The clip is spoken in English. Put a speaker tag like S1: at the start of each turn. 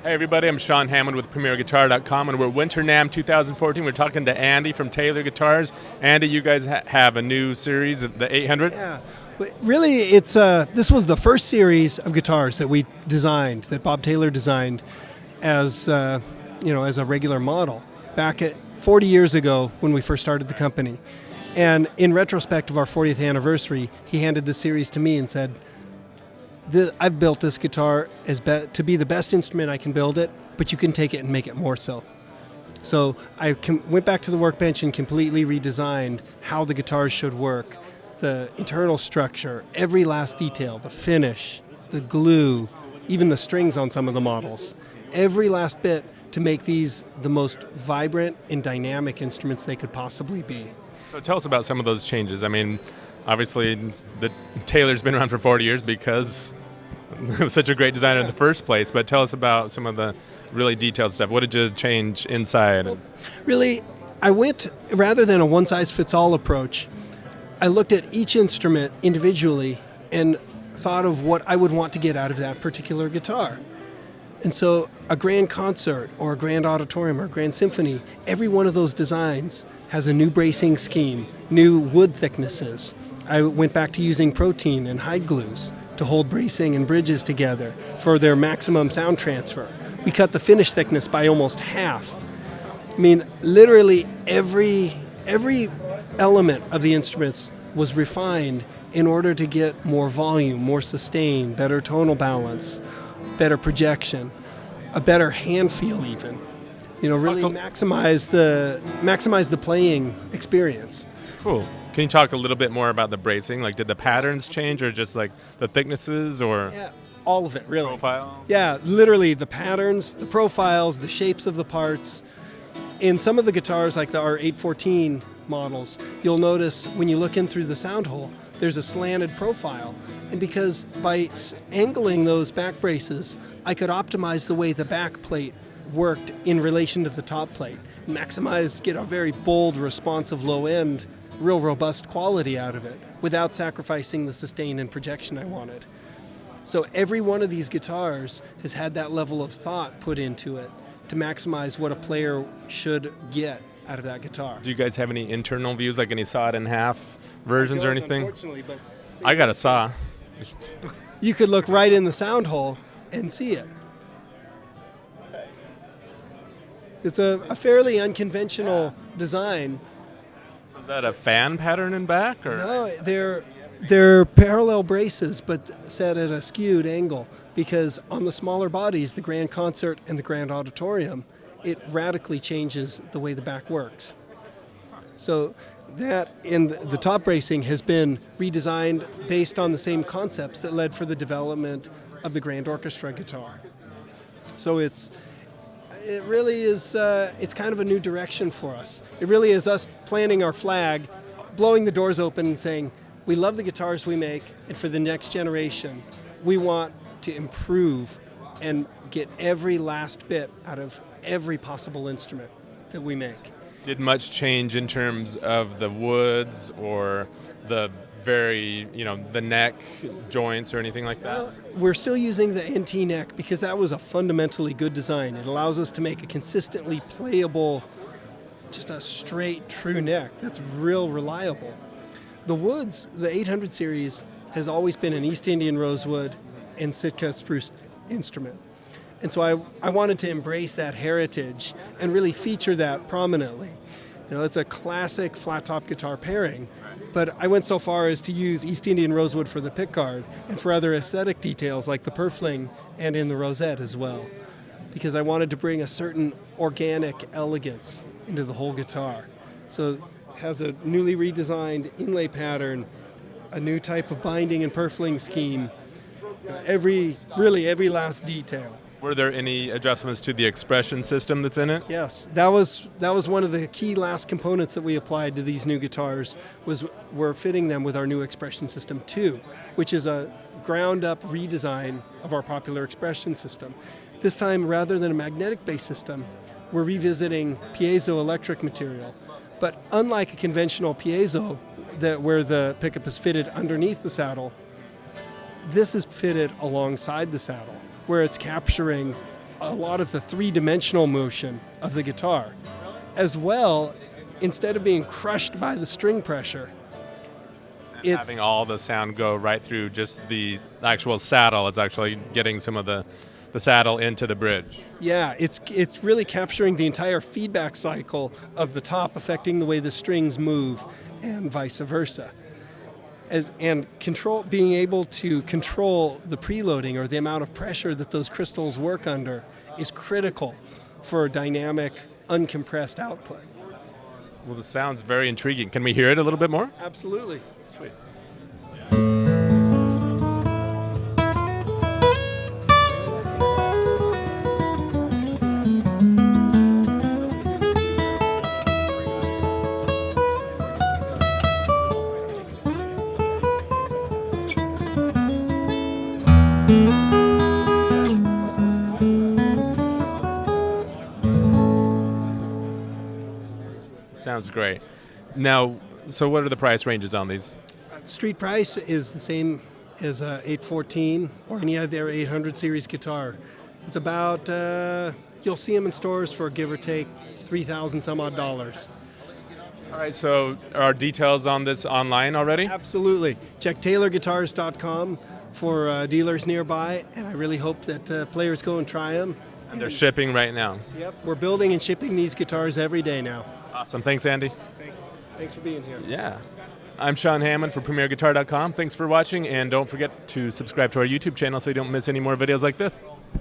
S1: Hey everybody, I'm Sean Hammond with PremierGuitar.com, and we're Winter NAMM 2014. We're talking to Andy from Taylor Guitars. Andy, you guys have a new series, the 800s?
S2: Yeah, but really, this was the first series of guitars that we designed, that Bob Taylor designed as as a regular model back at 40 years ago when we first started the company. And in retrospect of our 40th anniversary, he handed this series to me and said, I've built this guitar to be the best instrument I can build it, but you can take it and make it more so. So I went back to the workbench and completely redesigned how the guitars should work, the internal structure, every last detail, the finish, the glue, even the strings on some of the models, every last bit to make these the most vibrant and dynamic instruments they could possibly be.
S1: So tell us about some of those changes. I mean, obviously, the Taylor's been around for 40 years because it was such a great designer in the first place, but tell us about some of the really detailed stuff. What did you change inside?
S2: Really, I went, rather than a one-size-fits-all approach, I looked at each instrument individually and thought of what I would want to get out of that particular guitar. And so a grand concert or a grand auditorium or a grand symphony, every one of those designs has a new bracing scheme, new wood thicknesses. I went back to using protein and hide glues to hold bracing and bridges together for their maximum sound transfer. We cut the finish thickness by almost half. I mean, literally every element of the instruments was refined in order to get more volume, more sustain, better tonal balance, better projection, a better hand feel even. Really maximize the playing experience.
S1: Cool. Can you talk a little bit more about the bracing? Like, did the patterns change, or just like the thicknesses, or
S2: yeah, all of it, really.
S1: Profile?
S2: Yeah, literally the patterns, the profiles, the shapes of the parts. In some of the guitars, like our 814 models, you'll notice when you look in through the sound hole, there's a slanted profile. And because by angling those back braces, I could optimize the way the back plate worked in relation to the top plate, get a very bold, responsive low end, real robust quality out of it without sacrificing the sustain and projection I wanted. So every one of these guitars has had that level of thought put into it to maximize what a player should get out of that guitar.
S1: Do you guys have any internal views, like any saw it in half versions or anything?
S2: Unfortunately, but
S1: I got a saw.
S2: You could look right in the sound hole and see it. It's a fairly unconventional design.
S1: Is that a fan pattern in back, or?
S2: No, they're parallel braces, but set at a skewed angle, because on the smaller bodies, the Grand Concert and the Grand Auditorium, it radically changes the way the back works. So that in the top bracing has been redesigned based on the same concepts that led for the development of the Grand Orchestra guitar. So it really is, it's kind of a new direction for us. It really is us planting our flag, blowing the doors open and saying, we love the guitars we make, and for the next generation, we want to improve and get every last bit out of every possible instrument that we make.
S1: Did much change in terms of the woods or the the neck joints or anything like that?
S2: We're still using the NT neck because that was a fundamentally good design. It allows us to make a consistently playable, just a straight, true neck that's real reliable. The woods, the 800 series, has always been an East Indian rosewood and Sitka spruce instrument. And so I wanted to embrace that heritage and really feature that prominently. It's a classic flat-top guitar pairing, but I went so far as to use East Indian rosewood for the pickguard and for other aesthetic details like the purfling and in the rosette as well, because I wanted to bring a certain organic elegance into the whole guitar. So it has a newly redesigned inlay pattern, a new type of binding and purfling scheme, every last detail.
S1: Were there any adjustments to the expression system that's in it?
S2: Yes, that was one of the key last components that we applied to these new guitars. We're fitting them with our new expression system 2, which is a ground-up redesign of our popular expression system. This time, rather than a magnetic-based system, we're revisiting piezoelectric material. But unlike a conventional piezo, where the pickup is fitted underneath the saddle, this is fitted alongside the saddle, where it's capturing a lot of the three-dimensional motion of the guitar. As well, instead of being crushed by the string pressure, it's
S1: Having all the sound go right through just the actual saddle. It's actually getting some of the saddle into the bridge.
S2: yeah, it's really capturing the entire feedback cycle of the top, affecting the way the strings move, and vice versa. Being able to control the preloading or the amount of pressure that those crystals work under is critical for a dynamic, uncompressed output.
S1: Well, this sounds very intriguing. Can we hear it a little bit more?
S2: Absolutely.
S1: Sweet. Sounds great. Now, so what are the price ranges on these?
S2: Street price is the same as a 814 or any other 800 series guitar. It's about, you'll see them in stores for give or take $3,000 some odd dollars.
S1: All right, so are details on this online already?
S2: Absolutely. Check TaylorGuitars.com for dealers nearby, and I really hope that players go and try them.
S1: And they're shipping right now.
S2: Yep, we're building and shipping these guitars every day now.
S1: Awesome. Thanks, Andy.
S2: Thanks for being here.
S1: Yeah. I'm Sean Hammond for PremierGuitar.com. Thanks for watching, and don't forget to subscribe to our YouTube channel so you don't miss any more videos like this.